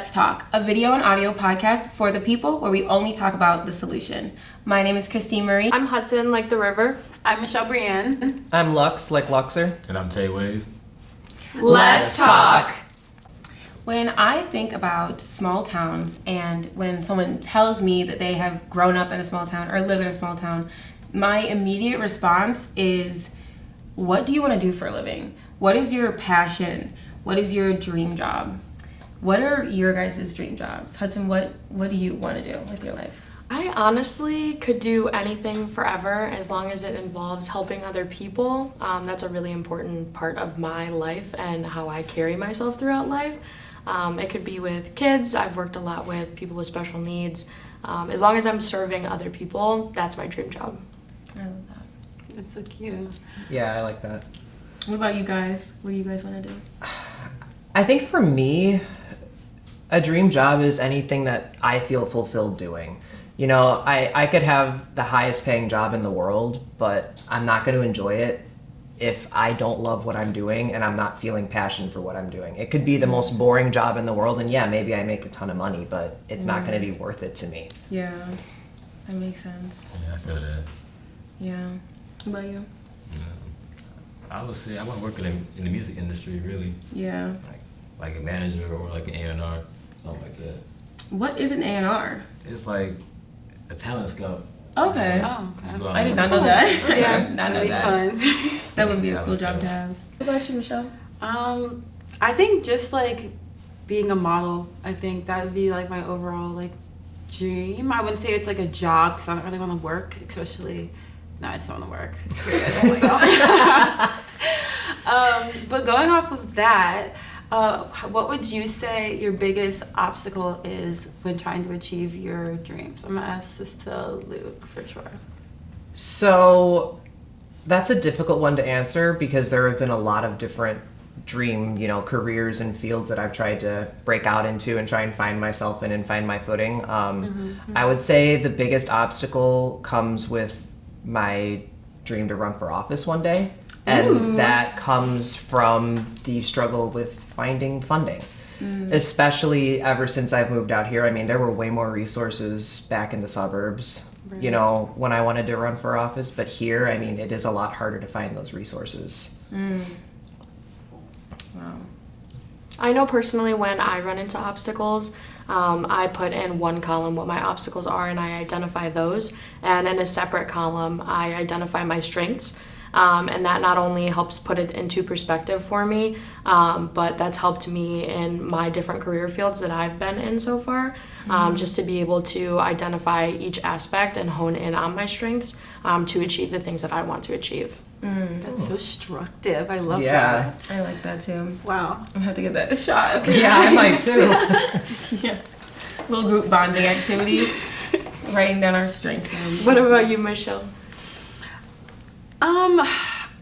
Let's Talk, a video and audio podcast for the people where we only talk about the solution. My name is Christine Marie. I'm Hudson, like the river. I'm Michelle Brienne. I'm Lux, like Luxor. And I'm Tay Wave. Let's talk. When I think about small towns and when someone tells me that they have grown up in a small town or live in a small town, my immediate response is, what do you want to do for a living? What is your passion? What is your dream job? What are your guys' dream jobs? Hudson, what do you want to do with your life? I honestly could do anything forever as long as it involves helping other people. That's a really important part of my life and how I carry myself throughout life. It could be with kids. I've worked a lot with people with special needs. As long as I'm serving other people, that's my dream job. I love that. That's so cute. Yeah, I like that. What about you guys? What do you guys want to do? I think for me, a dream job is anything that I feel fulfilled doing. You know, I could have the highest paying job in the world, but I'm not going to enjoy it if I don't love what I'm doing and I'm not feeling passion for what I'm doing. It could be the most boring job in the world, and yeah, maybe I make a ton of money, but it's not going to be worth it to me. Yeah, that makes sense. Yeah, I feel that. Yeah. What about you? I would say I want to work in the music industry, really. Yeah. Like a manager or like an A&R, something like that. What is an A&R? It's like a talent scout. Okay. Oh, okay. You go out I did and- not know that. I Yeah, did not know that'd be that. fun. That would be a Sounds cool job good. to have. What about you, Michelle? I think just like being a model, I think that would be like my overall like dream. I wouldn't say it's like a job because I don't really want to work, especially. No, I just don't want to work. Period. But going off of that, what would you say your biggest obstacle is when trying to achieve your dreams? I'm gonna ask this to Luke for sure. So that's a difficult one to answer because there have been a lot of different dream, careers and fields that I've tried to break out into and try and find myself in and find my footing. I would say the biggest obstacle comes with my dream to run for office one day. And Ooh. that comes from the struggle with finding funding. Especially ever since I've moved out here. I mean, there were way more resources back in the suburbs, Right. when I wanted to run for office. But here, I mean, it is a lot harder to find those resources. Wow. I know personally when I run into obstacles, I put in one column what my obstacles are and I identify those. And in a separate column, I identify my strengths. And that not only helps put it into perspective for me, but that's helped me in my different career fields that I've been in so far, just to be able to identify each aspect and hone in on my strengths to achieve the things that I want to achieve. That's so instructive. I love Yeah. that. I like that too. Wow. I'm gonna have to give that a shot. Yeah, I might too. Yeah. Little group bonding activity. Writing down our strengths. and What about you, Michelle?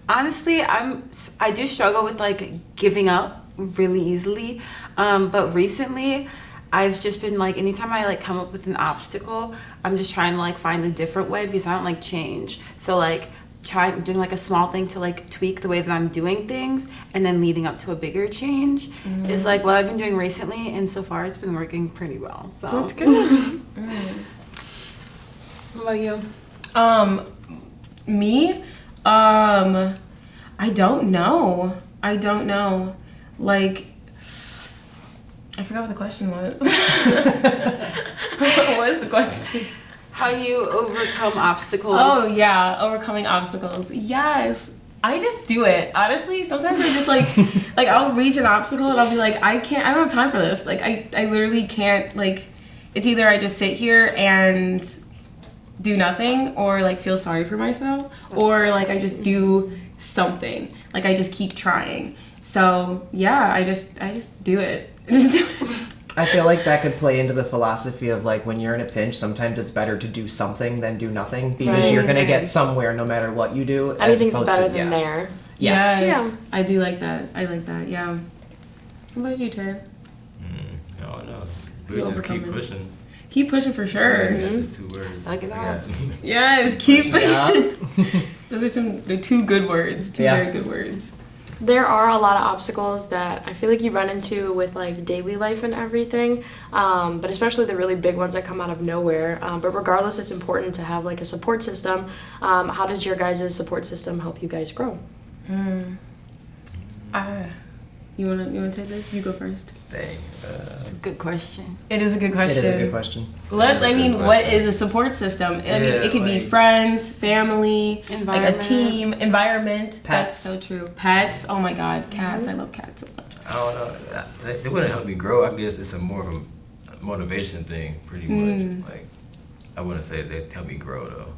Honestly, I do struggle with like giving up really easily. But recently I've just been like, anytime I like come up with an obstacle, I'm just trying to like find a different way because I don't like change. So like doing like a small thing to like tweak the way that I'm doing things and then leading up to a bigger change is like what I've been doing recently, and so far it's been working pretty well. So That's good. What about you? Me? I don't know. Like, I forgot what the question was. What was the question? How you overcome obstacles? Oh, yeah, overcoming obstacles. Yes. I just do it. Honestly, sometimes I just like I'll reach an obstacle and I'll be like, I don't have time for this. Like, I literally can't, like, it's either I just sit here and do nothing or like feel sorry for myself or like I just do something. Like, I just keep trying. So, yeah, I just do it. Just do it. I feel like that could play into the philosophy of like when you're in a pinch, sometimes it's better to do something than do nothing because Right. you're going to get somewhere no matter what you do. as Anything's opposed better to, than there. Yeah. Yes, Yeah. I do like that. I like that, yeah. What about you, Tay? I don't know. You We just keep overcoming. pushing. Keep pushing for sure. That's just 2 words. Like it out. Yes, keep Yeah. Those are they're 2 good words. 2 Yeah. very good words. There are a lot of obstacles that I feel like you run into with like daily life and everything, but especially the really big ones that come out of nowhere. But regardless, it's important to have like a support system. How does your guys' support system help you guys grow? You wanna take this? You go first. Dang. It's a good question. It is a good It question. is a good question. What is a support system? I mean, it could be like- friends, family, like a Environment. team, environment. Pets. That's so true. Pets. Oh my God, cats. I love cats so much. I don't know. It wouldn't help me grow. I guess it's a more of a motivation thing, pretty much. Like, I wouldn't say they help me grow though.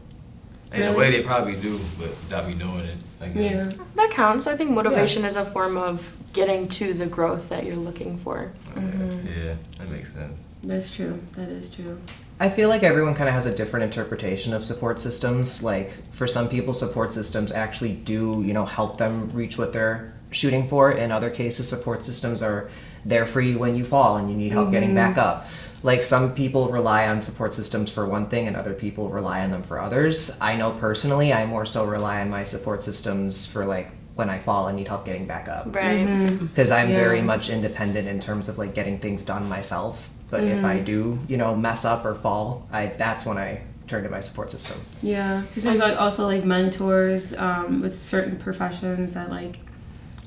In a way, they probably do, but without me doing it, I guess. Yeah. That counts. I think motivation is a form of getting to the growth that you're looking for. Yeah, that makes sense. That's true. That is true. I feel like everyone kind of has a different interpretation of support systems. Like for some people, support systems actually do, help them reach what they're shooting for. In other cases, support systems are there for you when you fall and you need help getting back up. Like some people rely on support systems for one thing and other people rely on them for others. I know personally, I more so rely on my support systems for like when I fall and need help getting back up. Right. Because I'm Yeah. very much independent in terms of like getting things done myself. But if I do, mess up or fall, that's when I turn to my support system. Yeah, because there's like also like mentors with certain professions that like,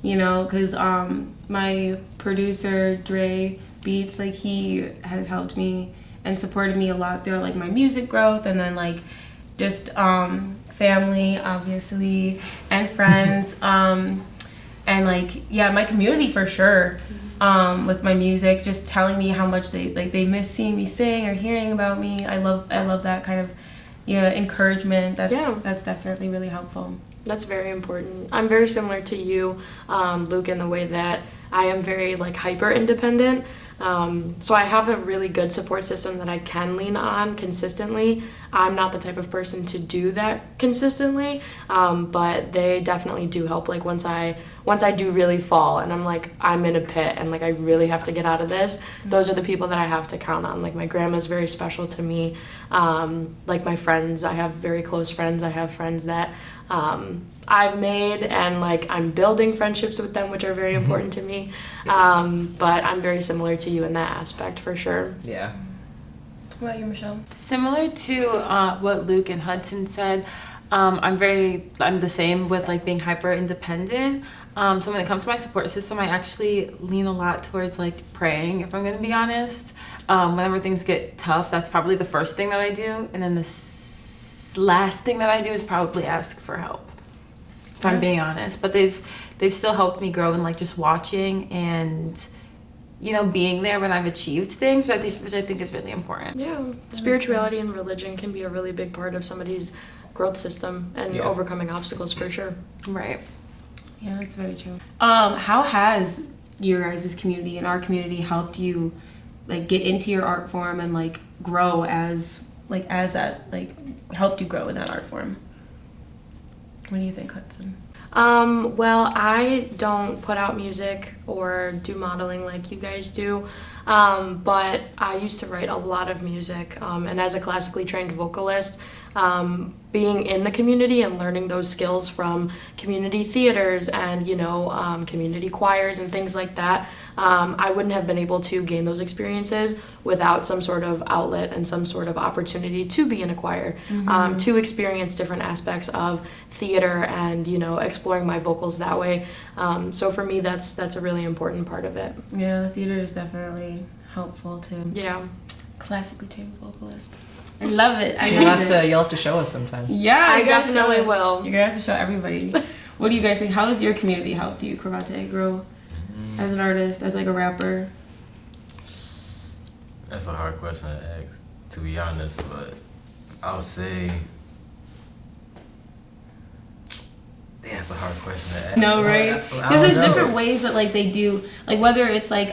because my producer Dre Beats, like he has helped me and supported me a lot throughout like my music growth, and then like just family obviously and friends and like my community for sure. With my music, just telling me how much they miss seeing me sing or hearing about me. I love that kind of encouragement. That's definitely really helpful. That's very important. I'm very similar to you, Luke, in the way that I am very like hyper independent. So I have a really good support system that I can lean on consistently. I'm not the type of person to do that consistently, but they definitely do help. Like once I do really fall and I'm in a pit and like I really have to get out of this, those are the people that I have to count on. Like my grandma's very special to me. Like my friends, I have very close friends. I have friends that I've made and like I'm building friendships with them, which are very important to me. But I'm very similar to you in that aspect for sure. Yeah. What about you, Michelle? Similar to what Luke and Hudson said, I'm the same with like being hyper independent. So when it comes to my support system, I actually lean a lot towards like praying, if I'm going to be honest. Whenever things get tough, that's probably the first thing that I do. And then the last thing that I do is probably ask for help, if I'm being honest. But they've still helped me grow in like just watching and being there when I've achieved things, which I think is really important. Yeah, spirituality and religion can be a really big part of somebody's growth system and overcoming obstacles for sure. Right. Yeah, that's very true. How has your guys' community and our community helped you like get into your art form and like grow as that like helped you grow in that art form? What do you think, Hudson? Well, I don't put out music or do modeling like you guys do, but I used to write a lot of music, and as a classically trained vocalist, being in the community and learning those skills from community theaters and community choirs and things like that, I wouldn't have been able to gain those experiences without some sort of outlet and some sort of opportunity to be in a choir, to experience different aspects of theater and exploring my vocals that way. So for me, that's a really important part of it. Yeah, the theater is definitely helpful too. Yeah. Classically trained vocalist. I love it. You'll have to show us sometime. Yeah, I you gotta definitely show us. will. You're gonna have to show everybody. What do you guys think? How has your community helped you, Karate, grow as an artist, as like a rapper? That's a hard question to ask, to be honest, but I would say. Damn, that's a hard question to ask. No, right? I Because don't there's know. different ways that like they do, like whether it's like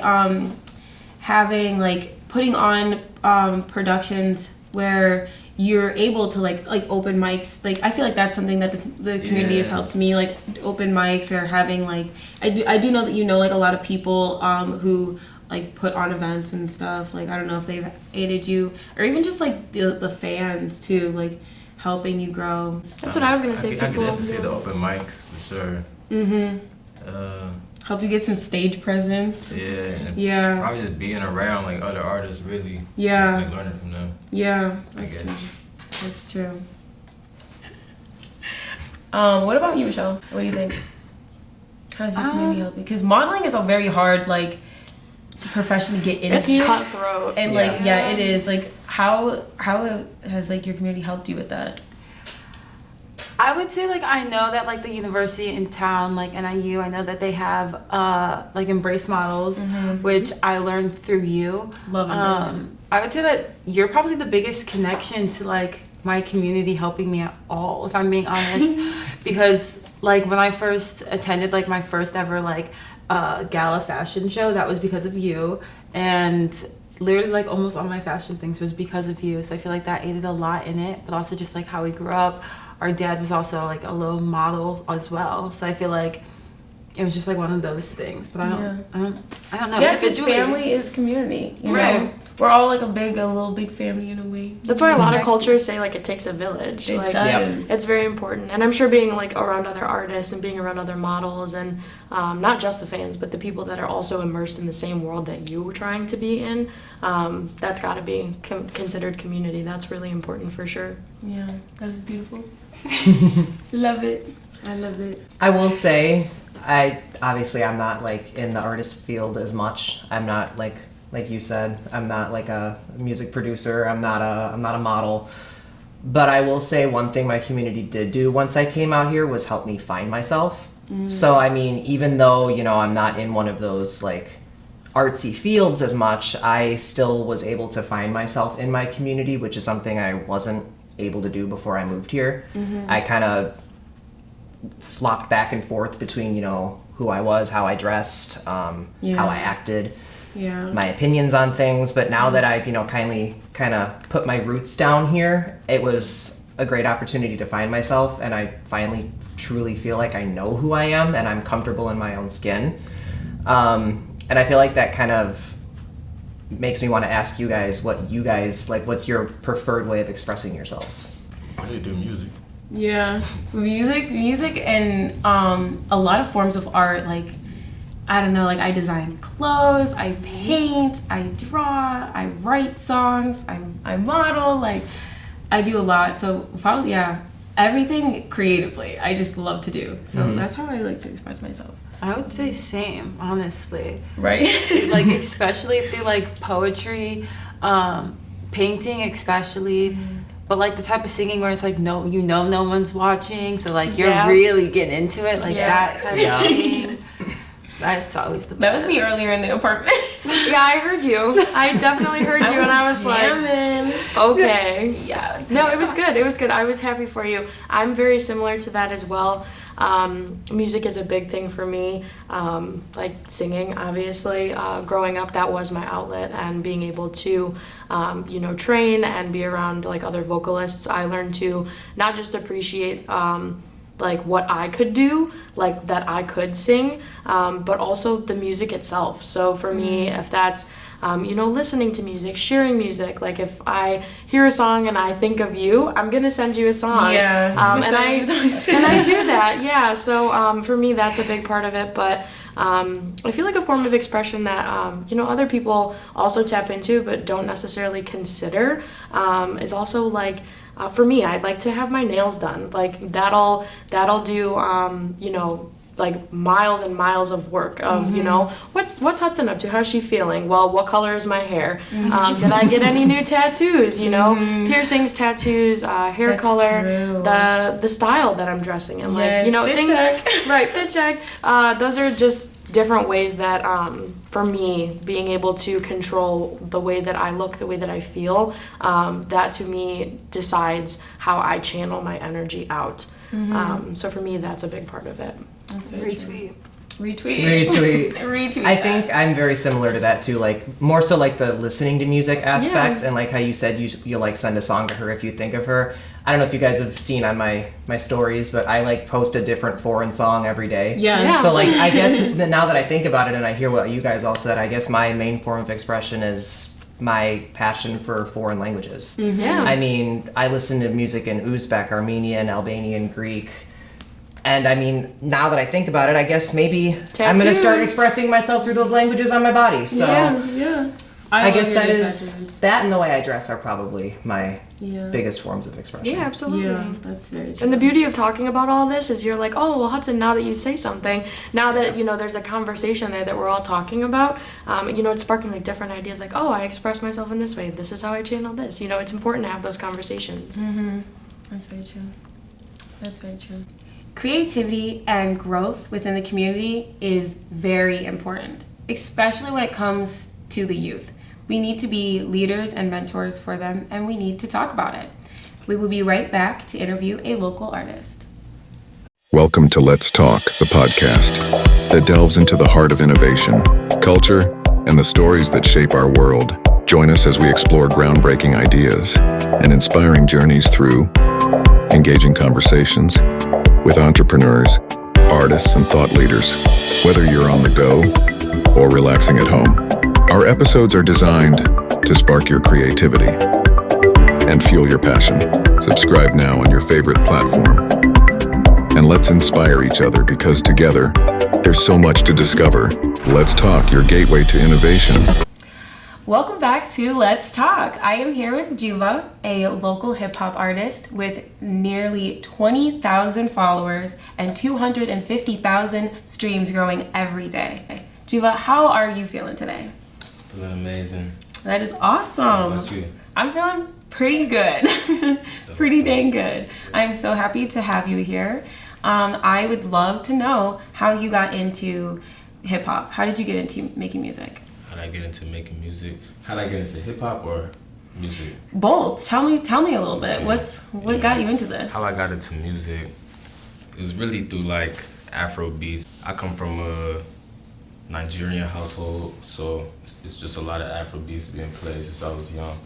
having like putting on productions where you're able to like open mics. Like I feel like that's something that the community has Yeah. helped me, like open mics or having like I do know that like a lot of people who like put on events and stuff. Like I don't know if they've aided you or even just like the fans too, like helping you grow. That's what I was gonna say. I could People. definitely say the open mics for sure. Mm-hmm. Help you get some stage presence. Yeah. And Yeah. probably just being around like other artists, really. Yeah. Like learning from them. Yeah, I that's guess. true. That's true. What about you, Michelle? What do you think? How's your community helping? Because modeling is a very hard like profession to get It's into. cutthroat. And like it is like how has like your community helped you with that? I would say like I know that like the university in town, like NIU, I know that they have like Embrace Models, which I learned through you. Love Embrace. I would say that you're probably the biggest connection to like my community helping me at all, if I'm being honest. Because like when I first attended like my first ever like gala fashion show, that was because of you. And literally like almost all my fashion things was because of you. So I feel like that aided a lot in it, but also just like how we grew up. Our dad was also like a little model as well. So I feel like it was just like one of those things. But I don't know. Yeah, because Individually- family is community. You know? Right. We're all like a little big family in a way. That's why a lot of Exactly. cultures say like it takes a village. It like does. it's very important, and I'm sure being like around other artists and being around other models and not just the fans, but the people that are also immersed in the same world that you were trying to be in. That's got to be considered community. That's really important for sure. Yeah, that was beautiful. Love it. I love it. I will say, I'm not like in the artist field as much. I'm not like you said, I'm not like a music producer. I'm not a model. But I will say one thing my community did do once I came out here was help me find myself. So I mean, even though, you know, I'm not in one of those like artsy fields as much, I still was able to find myself in my community, which is something I wasn't able to do before I moved here. I kind of flopped back and forth between, you know, who I was, how I dressed, how I acted, Yeah. my opinions on things. But now that I've, you know, kind of put my roots down here, it was a great opportunity to find myself, and I finally truly feel like I know who I am and I'm comfortable in my own skin. And I feel like that kind of makes me want to ask you guys what you guys like. What's your preferred way of expressing yourselves? I need to do music. Yeah, music, and a lot of forms of art. Like, I don't know, like I design clothes, I paint, I draw, I write songs, I model. Like, I do a lot. So probably everything creatively. I just love to do. So that's how I like to express myself. I would say same, honestly. Right. Like especially through like poetry, painting especially. But like the type of singing where it's like no one's watching, so like you're really getting into it, like that type of thing. That's always the best. That was me earlier in the apartment. Yeah, I heard you. I definitely heard you, and I was like, jamming. okay. Yes. No, it was good. It was good. I was happy for you. I'm very similar to that as well. Music is a big thing for me. Like singing, obviously. Growing up, that was my outlet, and being able to, train and be around like other vocalists, I learned to not just appreciate like what I could do, like that I could sing, but also the music itself. So for me, if that's listening to music, sharing music. Like if I hear a song and I think of you, I'm gonna send you a song. Yeah. And I do that. Yeah. So for me, that's a big part of it. But I feel like a form of expression that other people also tap into, but don't necessarily consider, is also like. For me, I'd like to have my nails done. Like that'll do like miles and miles of work of what's Hudson up to, how's she feeling, well, what color is my hair, did I get any new tattoos, piercings, tattoos, hair That's color, true. the style that I'm dressing in, like Yes, fit things check. right, fit check. Those are just different ways that for me, being able to control the way that I look, the way that I feel, that to me decides how I channel my energy out. So for me, that's a big part of it. That's very true. Retweet. Retweet. Retweet. I think I'm very similar to that too. Like more so like the listening to music aspect, and like how you said you like send a song to her if you think of her. I don't know if you guys have seen on my stories, but I like post a different foreign song every day. Yeah. So like I guess now that I think about it and I hear what you guys all said, I guess my main form of expression is my passion for foreign languages. Yeah. I mean, I listen to music in Uzbek, Armenian, Albanian, Greek, And I mean, now that I think about it, I guess maybe I'm gonna start Tattoos. expressing myself through those languages on my body. So Yeah. I love guess your that new is tattoos. that and the way I dress are probably my Yeah. biggest forms of expression. Yeah, absolutely. Yeah, that's very true. And the beauty of talking about all this is you're like, oh, well, Hudson, now that you say something, now that, you know, there's a conversation there that we're all talking about, you know, it's sparking like different ideas like, oh, I express myself in this way. This is how I channel this. You know, it's important to have those conversations. That's very true. That's very true. Creativity and growth within the community is very important, especially when it comes to the youth. We need to be leaders and mentors for them, and we need to talk about it. We will be right back to interview a local artist. Welcome to Let's Talk, the podcast that delves into the heart of innovation, culture, and the stories that shape our world. Join us as we explore groundbreaking ideas and inspiring journeys through engaging conversations with entrepreneurs, artists, and thought leaders. Whether you're on the go or relaxing at home, our episodes are designed to spark your creativity and fuel your passion. Subscribe now on your favorite platform. And let's inspire each other because together, there's so much to discover. Let's Talk, your gateway to innovation. Welcome back to Let's Talk. I am here with Juva, a local hip hop artist with nearly 20,000 followers and 250,000 streams growing every day. Juva, how are you feeling today? Feeling amazing. That is awesome. How about you? I'm feeling pretty good. Pretty dang good. I'm so happy to have you here. I would love to know how you got into hip hop. How did you get into making music? How did I get into making music? How did I get into hip hop or music? Both. Tell me a little bit. What got you into this? How I got into music, it was really through like Afro beats. I come from a Nigerian household, so it's just a lot of Afro beats being played since I was young.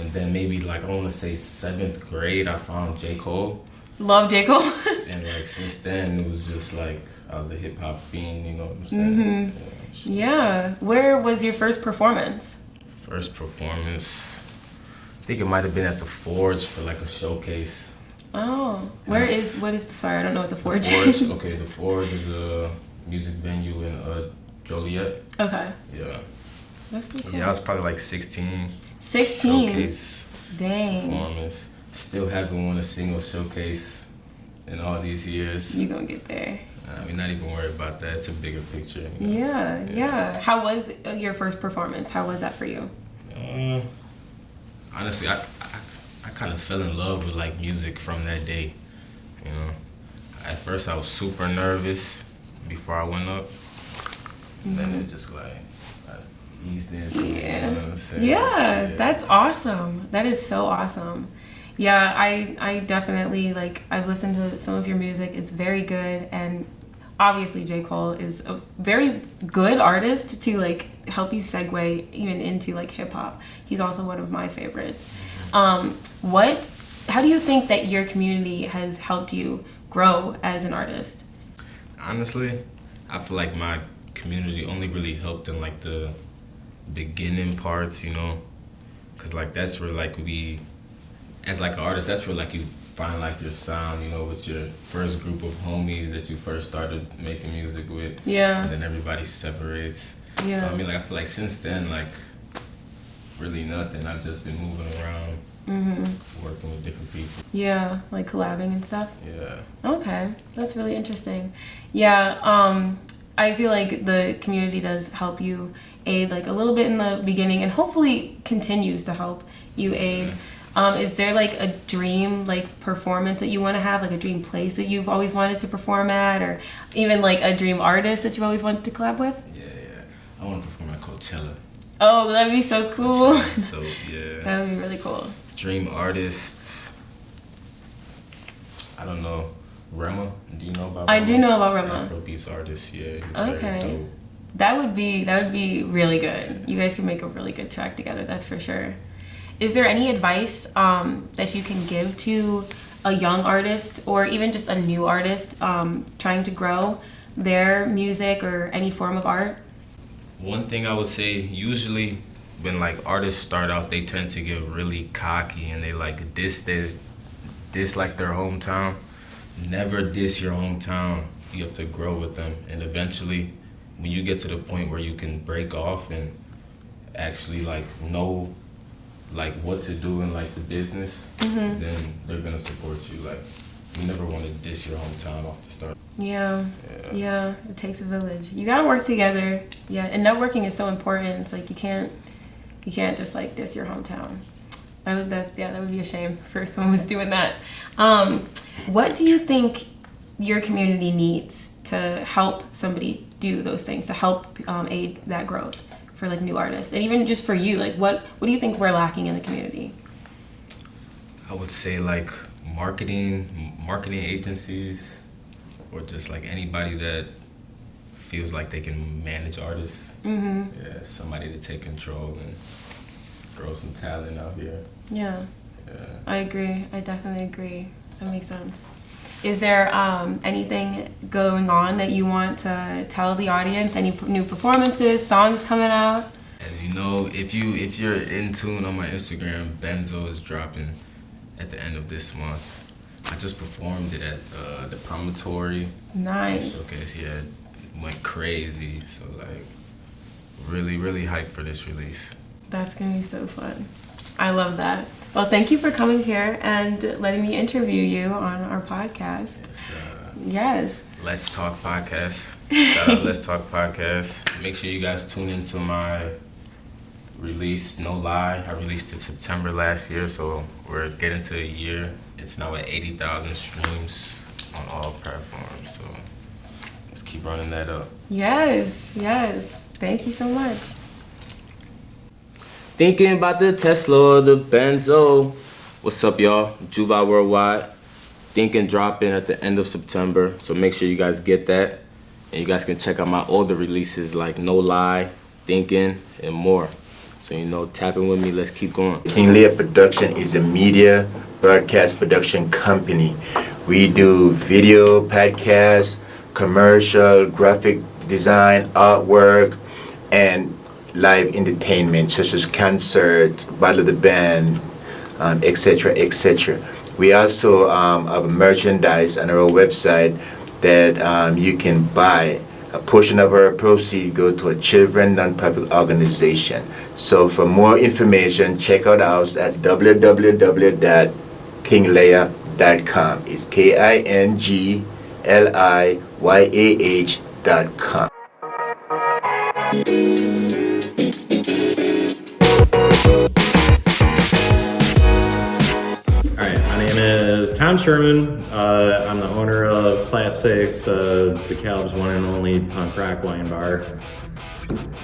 And then maybe like I want to say 7th grade, I found J. Cole. Love J. Cole. And like since then, it was just like I was a hip hop fiend, you know what I'm saying? Yeah. Where was your first performance? First performance, I think it might have been at the Forge for like a showcase. Oh. What is, sorry, I don't know what the Forge Forge, is. okay, the Forge is a music venue in Joliet. Okay. Yeah. That's pretty cool. Yeah, I was probably like 16. 16. Showcase Dang. performance. Still haven't won a single showcase in all these years. You gonna get there. I mean, not even worry about that. It's a bigger picture. You know? Yeah. How was your first performance? How was that for you? Honestly, I kind of fell in love with like music from that day. You know, at first I was super nervous before I went up. Then it just like I eased into it. You know what I'm saying? Yeah, that's awesome. That is so awesome. Yeah, I definitely like I've listened to some of your music. It's very good, and obviously J. Cole is a very good artist to like help you segue even into like hip hop. He's also one of my favorites. How do you think that your community has helped you grow as an artist? Honestly, I feel like my community only really helped in like the beginning parts, you know, cause like that's where like we, as like an artist, that's where like you find like your sound, you know, with your first group of homies that you first started making music with. Yeah. And then everybody separates. Yeah. So I mean, like I feel like since then, like really nothing. I've just been moving around, working with different people. Yeah, like collabing and stuff. Yeah. Okay, that's really interesting. Yeah, I feel like the community does help you aid like a little bit in the beginning and hopefully continues to help you aid. Is there like a dream like performance that you want to have, like a dream place that you've always wanted to perform at, or even like a dream artist that you've always wanted to collab with? Yeah. I want to perform at Coachella. Oh, that'd be so cool. Dope, yeah. That would be really cool. Dream artist. I don't know. Rema. Do you know about? I do know about Rema. Afrobeats artist. Yeah. He's Okay. Very dope. That would be really good. You guys could make a really good track together, that's for sure. Is there any advice that you can give to a young artist or even just a new artist trying to grow their music or any form of art? One thing I would say, usually when like artists start out, they tend to get really cocky and they like diss like their hometown. never diss your hometown. You have to grow with them, and eventually, when you get to the point where you can break off and actually like know like what to do in like the business, then they're gonna support you. Like, you never want to diss your hometown off the start. Yeah, it takes a village. You gotta work together. Yeah, and networking is so important. It's like you can't just like diss your hometown. That would be a shame for someone who's doing that. What do you think your community needs to help somebody do those things, to help aid that growth for like new artists, and even just for you? Like, what do you think we're lacking in the community? I would say like marketing agencies, or just like anybody that feels like they can manage artists. Yeah, somebody to take control and grow some talent out here. Yeah. I agree. I definitely agree. That makes sense. Is there anything going on that you want to tell the audience? Any new performances, songs coming out? As you know, if you're in tune on my Instagram, Benzo is dropping at the end of this month. I just performed it at the Promontory. Nice. Showcase. Yeah, it went crazy. So like, really, really hyped for this release. That's gonna be so fun. I love that. Well, thank you for coming here and letting me interview you on our podcast. Yes. Let's Talk Podcast. Shout out Let's Talk Podcast. Make sure you guys tune into my release, No Lie. I released it September last year, so we're getting to a year. It's now at 80,000 streams on all platforms, so let's keep running that up. Yes. Thank you so much. Thinking about the Tesla or the Benzo. What's up, y'all? Juvi Worldwide. Thinking dropping at the end of September, so make sure you guys get that. And you guys can check out my older releases like No Lie, Thinking, and more. So, tap in with me, let's keep going. King Lear Production is a media broadcast production company. We do video, podcast, commercial, graphic design, artwork, and live entertainment such as concerts, battle of the band, etc., etc. We also have a merchandise on our website that you can buy. A portion of our proceeds go to a children nonprofit organization. So for more information, check out us at www.kingleah.com. It's KINGLIYAH.com. Is Tom Sherman. I'm the owner of Class 6, DeKalb's one and only punk rock wine bar.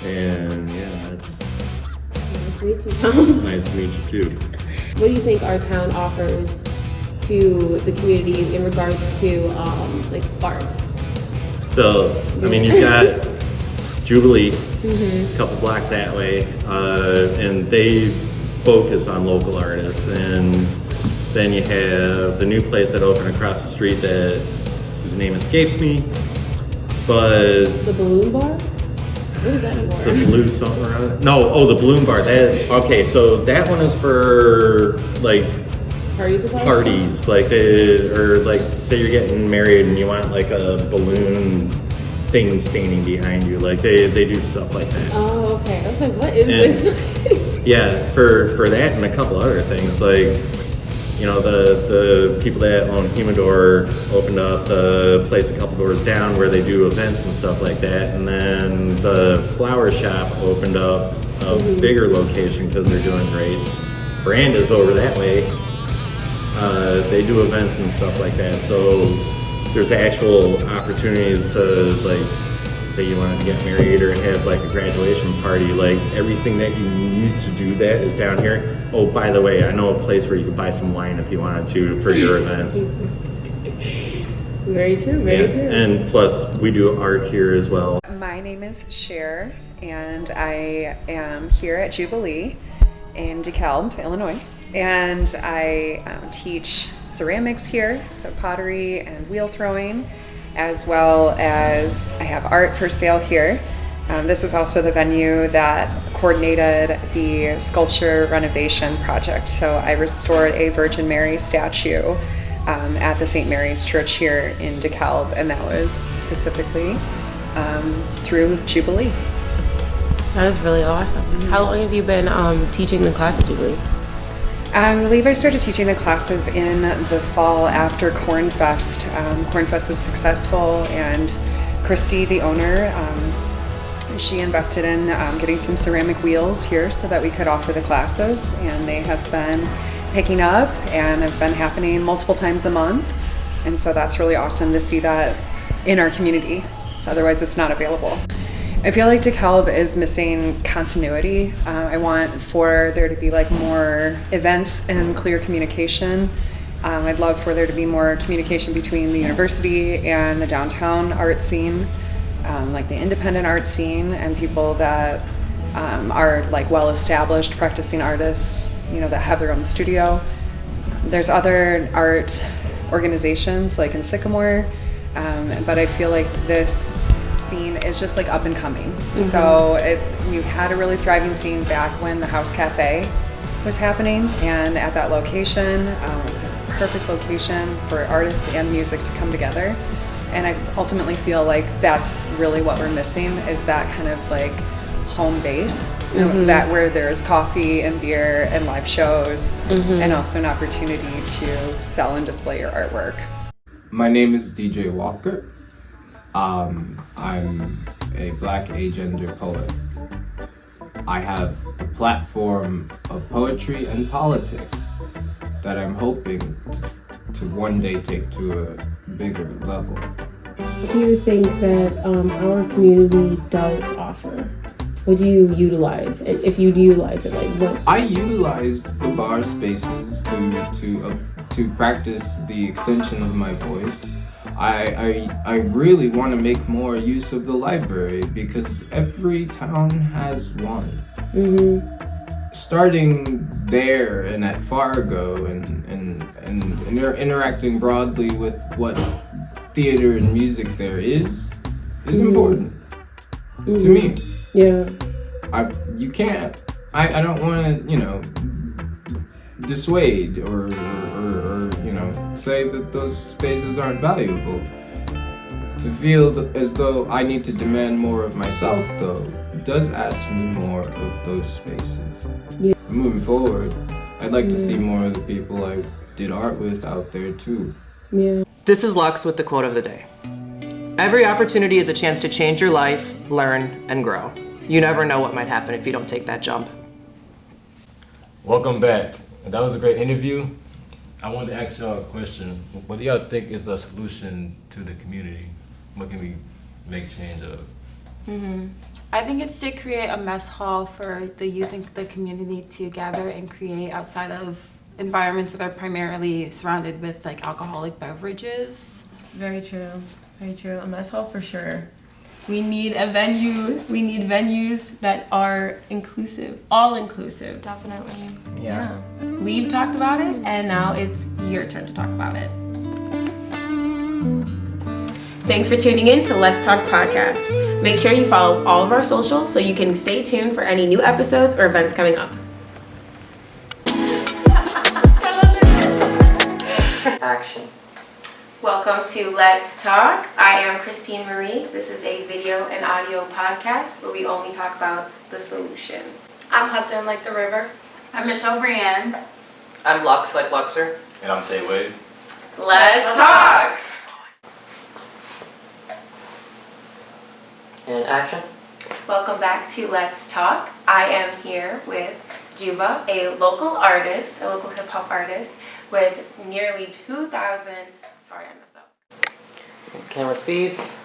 And yeah, that's Nice to meet you, Tom. nice to meet you too. What do you think our town offers to the community in regards to like art? So, I mean, you've got Jubilee, a couple blocks that way, and they focus on local artists. And then you have the new place that opened across the street that whose name escapes me, but The Balloon Bar? What is that it's for? the Blue something around it. No, the Balloon Bar. Okay, so that one is for like Party supplies? parties, like or like say you're getting married and you want like a balloon thing standing behind you. Like they do stuff like that. Oh, okay. I was like, what is this? Yeah, for that and a couple other things, like, the people that own Humidor opened up the place a couple doors down where they do events and stuff like that, and then the flower shop opened up a bigger location because they're doing great. Branda's over that way. They do events and stuff like that, so there's actual opportunities to, like, say you wanted to get married or have like a graduation party, like everything that you need to do that is down here. Oh, by the way, I know a place where you could buy some wine if you wanted to for your events. Very true, very true. And plus we do art here as well. My name is Cher, and I am here at Jubilee in DeKalb, Illinois, and I teach ceramics here, so pottery and wheel throwing, as well as I have art for sale here. This is also the venue that coordinated the sculpture renovation project. So I restored a Virgin Mary statue at the St. Mary's Church here in DeKalb, and that was specifically through Jubilee. That was really awesome. How long have you been teaching the class at Jubilee? I believe I started teaching the classes in the fall after Cornfest. Cornfest was successful, and Christy, the owner, she invested in getting some ceramic wheels here so that we could offer the classes, and they have been picking up and have been happening multiple times a month. And so that's really awesome to see that in our community. So otherwise it's not available. I feel like DeKalb is missing continuity. I want for there to be like more events and clear communication. I'd love for there to be more communication between the university and the downtown art scene, like the independent art scene, and people that are like well-established practicing artists, you know, that have their own studio. There's other art organizations like in Sycamore, but I feel like this scene is just like up and coming. Mm-hmm. So you had a really thriving scene back when the House Cafe was happening, and at that location, it was a perfect location for artists and music to come together. And I ultimately feel like that's really what we're missing, is that kind of like home base, mm-hmm. that where there's coffee and beer and live shows, mm-hmm. and also an opportunity to sell and display your artwork. My name is DJ Walker. I'm a Black agender poet. I have a platform of poetry and politics that I'm hoping to one day take to a bigger level. What do you think that our community does offer? What do you utilize? If you utilize it, like what? I utilize the bar spaces to practice the extension of my voice. I really want to make more use of the library because every town has one. Mm-hmm. Starting there and at Fargo and interacting broadly with what theater and music there is mm-hmm. important mm-hmm. to me. Yeah. You can't. I don't want to dissuade or say that those spaces aren't valuable. To feel as though I need to demand more of myself, though, does ask me more of those spaces. Yeah. Moving forward, I'd like to see more of the people I did art with out there too. Yeah. This is Lux with the quote of the day. Every opportunity is a chance to change your life, learn, and grow. You never know what might happen if you don't take that jump. Welcome back. That was a great interview. I wanted to ask y'all a question. What do y'all think is the solution to the community? What can we make change of? Mm-hmm. I think it's to create a mess hall for the youth and the community to gather and create outside of environments that are primarily surrounded with like alcoholic beverages. Very true. Very true. A mess hall for sure. We need a venue. We need venues that are inclusive, all inclusive. Definitely. Yeah. We've talked about it, and now it's your turn to talk about it. Thanks for tuning in to Let's Talk Podcast. Make sure you follow all of our socials so you can stay tuned for any new episodes or events coming up. Action. Welcome to Let's Talk. I am Christine Marie. This is a video and audio podcast where we only talk about the solution. I'm Hudson like the river. I'm Michelle Brienne. I'm Lux like Luxor. And I'm Say Wade. Let's talk! And action. Welcome back to Let's Talk. I am here with Juba, a local artist, a local hip hop artist with nearly 2,000. Sorry, I messed up. Camera speeds.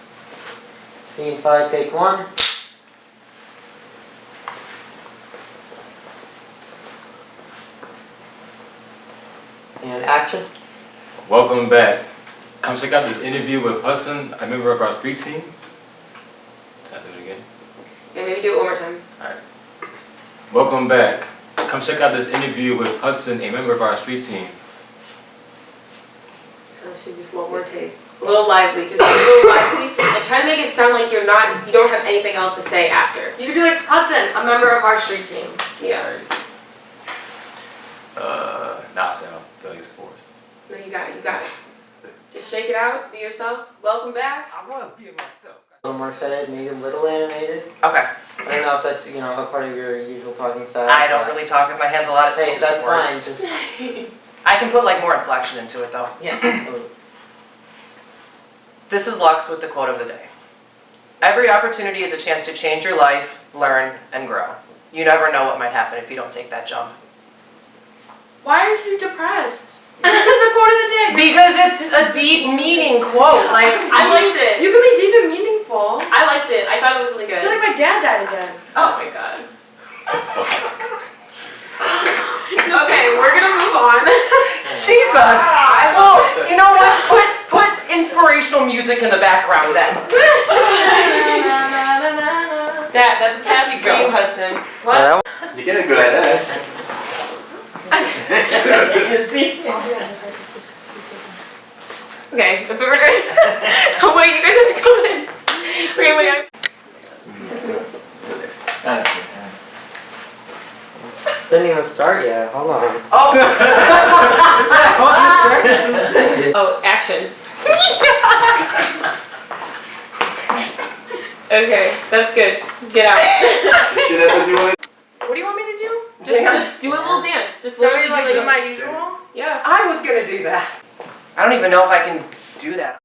Scene 5, take 1. And action. Welcome back. Come check out this interview with Hudson, a member of our street team. Should I do it again? Yeah, maybe do it one more time. Alright. Welcome back. Come check out this interview with Hudson, a member of our street team. Should be one more take. A little lively, just a little lively, and try to make it sound like you don't have anything else to say after. You could be like, Hudson, a member of our street team. Yeah. Nah, I feel like it's forced. No, you got it. Just shake it out, be yourself. Welcome back. I was being myself. A little more excited, maybe a little animated. Okay. I don't know if that's, a part of your usual talking style. I don't really talk with my hands a lot. Hey, that's fine. Just... I can put like more inflection into it though. Yeah. This is Lux with the quote of the day. Every opportunity is a chance to change your life, learn, and grow. You never know what might happen if you don't take that jump. Why are you depressed? This is the quote of the day. Because it's a deep meaning quote. Like I liked it. You can be deep and meaningful. I liked it. I thought it was really I good. feel like my dad died again. Oh my god. Okay, we're gonna move on. Jesus! Well, you know what? Put inspirational music in the background then. That's a task for you, Hudson. What? You get a good at that. You see? Okay, that's what we're doing. Oh wait, you guys have to go in. Wait. Didn't even start yet. Hold on. Oh, action. Okay, that's good. Get out. What do you want me to do? Just do a little dance. Just Want me start to do do my just- usual. Yeah. I was gonna do that. I don't even know if I can do that.